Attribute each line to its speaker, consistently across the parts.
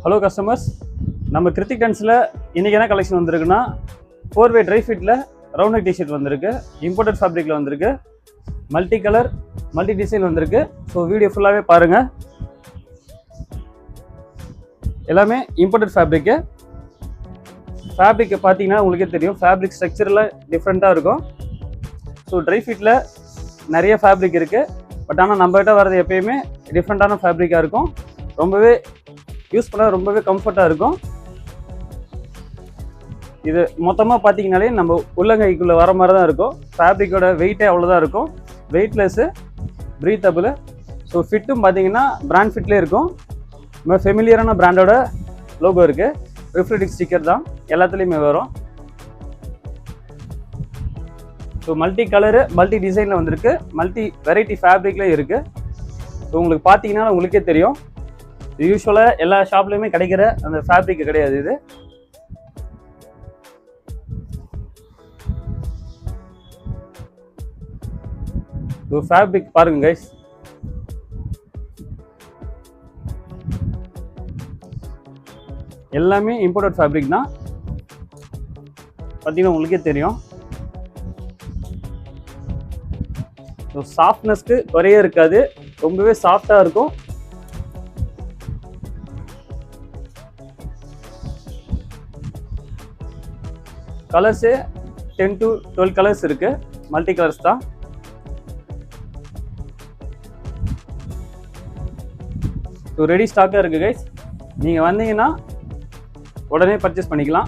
Speaker 1: Hello customers, நம்ம கிருத்திக் டென்ஸில் இன்றைக்கி என்ன கலெக்ஷன் வந்திருக்குன்னா 4-way ட்ரை ஃபிட்டில் ரவுண்ட் நெக் டிஷர்ட் வந்திருக்கு. இம்போர்ட்டட் ஃபேப்ரிக்கில் வந்திருக்கு. மல்டி கலர் மல்டி டிசைன் வந்திருக்கு. ஸோ வீடியோ ஃபுல்லாகவே பாருங்கள். எல்லாமே இம்போர்ட்டட் ஃபேப்ரிக்கு. ஃபேப்ரிக்கை பார்த்தீங்கன்னா உங்களுக்கே தெரியும், ஃபேப்ரிக் ஸ்ட்ரக்சரில் டிஃப்ரெண்ட்டாக இருக்கும். ஸோ ட்ரை ஃபிட்டில் நிறைய ஃபேப்ரிக் இருக்குது. பட் ஆனால் நம்மகிட்ட வர்றது எப்பயுமே டிஃப்ரெண்ட்டான ஃபேப்ரிக்காக இருக்கும். ரொம்பவே யூஸ் பண்ண ரொம்பவே கம்ஃபர்ட்டாக இருக்கும். இது மொத்தமாக பார்த்தீங்கனாலே நம்ம உள்ளங்கைக்குள்ளே வர மாதிரி தான் இருக்கும். ஃபேப்ரிக்கோட வெயிட்டே அவ்வளோதான் இருக்கும். Weightless, breathable. ஸோ ஃபிட்டும் பார்த்தீங்கன்னா பிராண்ட் ஃபிட்லேயே இருக்கும். ரொம்ப ஃபெமிலியரான பிராண்டோட லோகோ இருக்குது. ரிஃப்ளெக்டிவ் ஸ்டிக்கர் தான் எல்லாத்துலேயுமே வரும். ஸோ மல்டி கலரு மல்டி டிசைனில் வந்திருக்கு. மல்டி வெரைட்டி ஃபேப்ரிக்லேயே இருக்குது. ஸோ உங்களுக்கு பார்த்தீங்கன்னா உங்களுக்கே தெரியும், யூஸ்வலாக எல்லா ஷாப்லேயுமே கிடைக்கிற அந்த ஃபேப்ரிக் கிடையாது இது. ஃபேப்ரிக் பாருங்க கைஸ். எல்லாமே இம்போர்ட்டட் ஃபேப்ரிக் தான். பார்த்தீங்கன்னா உங்களுக்கே தெரியும். ஸோ சாஃப்ட்னஸ்க்கு குறையே இருக்காது. ரொம்பவே சாஃப்டாக இருக்கும். கலர்ஸு 10 to 12 கலர்ஸ் இருக்குது. மல்டி கலர்ஸ் தான். ஸோ ரெடி ஸ்டாக்காக இருக்குது கைஸ். நீங்கள் வந்தீங்கன்னா உடனே பர்ச்சேஸ் பண்ணிக்கலாம்.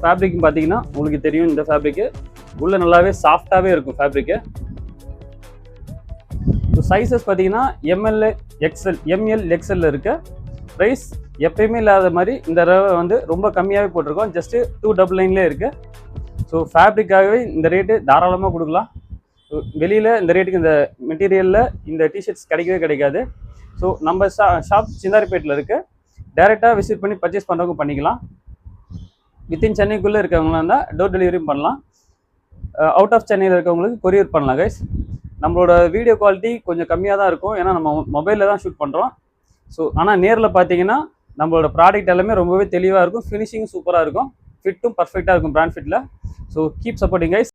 Speaker 1: ஃபேப்ரிக் பார்த்தீங்கன்னா உங்களுக்கு தெரியும், இந்த ஃபேப்ரிக்கு உள்ளே நல்லாவே சாஃப்டாகவே இருக்கும் ஃபேப்ரிக்கு. ஸோ சைஸஸ் பார்த்தீங்கன்னா ML XL ML XL இருக்குது. ப்ரைஸ் எப்பயுமே இல்லாத மாதிரி இந்த தடவை வந்து ரொம்ப கம்மியாகவே போட்டிருக்கோம். ஜஸ்ட்டு 299 இருக்குது. ஸோ ஃபேப்ரிக்காகவே இந்த ரேட்டு தாராளமாக கொடுக்கலாம். வெளியில் இந்த ரேட்டுக்கு இந்த மெட்டீரியலில் இந்த டிஷர்ட்ஸ் கிடைக்கவே கிடைக்காது. ஸோ நம்ம ஷாப் சிந்தாரிப்பேட்டில் இருக்குது. டைரெக்டாக விசிட் பண்ணி பர்ச்சேஸ் பண்ணுறவங்க பண்ணிக்கலாம். வித்தின் சென்னைக்குள்ளே இருக்கவங்களாம் இருந்தால் டோர் டெலிவரியும் பண்ணலாம். அவுட் ஆஃப் சென்னையில் இருக்கவங்களுக்கு கொரியர் பண்ணலாம் கைஸ். நம்மளோட வீடியோ குவாலிட்டி கொஞ்சம் கம்மியாக தான் இருக்கும், ஏன்னா நம்ம மொபைலில் தான் ஷூட் பண்ணுறோம். ஸோ ஆனால் நேரில் பார்த்தீங்கன்னா நம்மளோட ப்ராடக்ட் எல்லாமே ரொம்பவே தெளிவாக இருக்கும். ஃபினிஷிங்கும் சூப்பராக இருக்கும். ஃபிட்டும் பர்ஃபெக்டாக இருக்கும் பிராண்ட் ஃபிட்டில். So keep supporting guys.